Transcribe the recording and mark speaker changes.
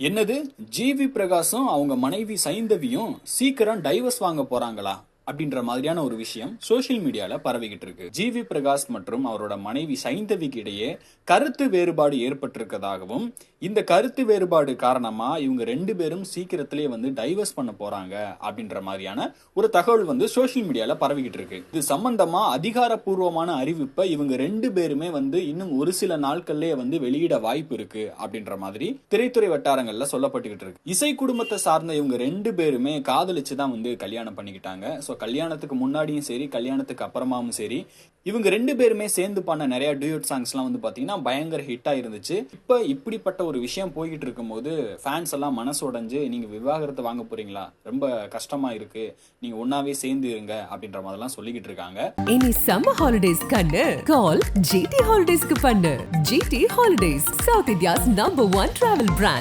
Speaker 1: என்னது, ஜிவி பிரகாஷும் அவங்க மனைவி சைந்தவியும் சீக்கிரம் டைவர்ஸ் வாங்க போறாங்களா அப்படின்ற மாதிரியான ஒரு விஷயம் சோசியல் மீடியால பரவிக்கிட்டு இருக்கு. ஜிவி பிரகாஷ் மற்றும் அவரோட மனைவி சைந்தவிக்கு இடையே கருத்து வேறுபாடு ஏற்பட்டிருக்கதாகவும், இந்த கருத்து வேறுபாடு காரணமா இவங்க ரெண்டு பேரும் சீக்கிரத்திலேயே டைவர்ஸ் பண்ண போறாங்க அப்படின்ற மாதிரியான ஒரு தகவல் சோசியல் மீடியால பரவிக்கிட்டு இருக்கு. இது சம்பந்தமா அதிகாரப்பூர்வமான அறிவிப்பை இவங்க ரெண்டு பேருமே இன்னும் ஒரு சில நாட்கள்லயே வெளியிட வாய்ப்பு இருக்கு அப்படின்ற மாதிரி திரைத்துறை வட்டாரங்கள்ல சொல்லப்பட்டுக்கிட்டு இருக்கு. இசை குடும்பத்தை சார்ந்த இவங்க ரெண்டு பேருமே காதலிச்சுதான் கல்யாணம் பண்ணிக்கிட்டாங்க. கல்யாணத்துக்கு முன்னாடியும் சரி, கல்யாணத்துக்கு அப்புறமாவும் சரி, இவங்க ரெண்டு பேருமே சேர்ந்து பண்ண நிறைய டியூட் சாங்ஸ் எல்லாம் பாத்தீங்கன்னா பயங்கர ஹிட்டா இருந்துச்சு. இப்ப இப்படிப்பட்ட ஒரு விஷயம் போய்கிட்டு இருக்கும் போது ஃபேன்ஸ் எல்லாம் மனசு உடைஞ்சு, நீங்க விவாகரத்து வாங்க போறீங்களா, ரொம்ப கஷ்டமா இருக்கு, நீங்க ஒன்னாவே சேர்ந்து இருங்க அப்படின்ற மாதிரிலாம் சொல்லிக்கிட்டு இருக்காங்க.
Speaker 2: இனி சம்மர் ஹாலிடேஸ் கண்ணு கால் ஜிடி ஹாலிடேஸ்க்கு பண்ணு. GT holidays, south India's number 1 travel brand.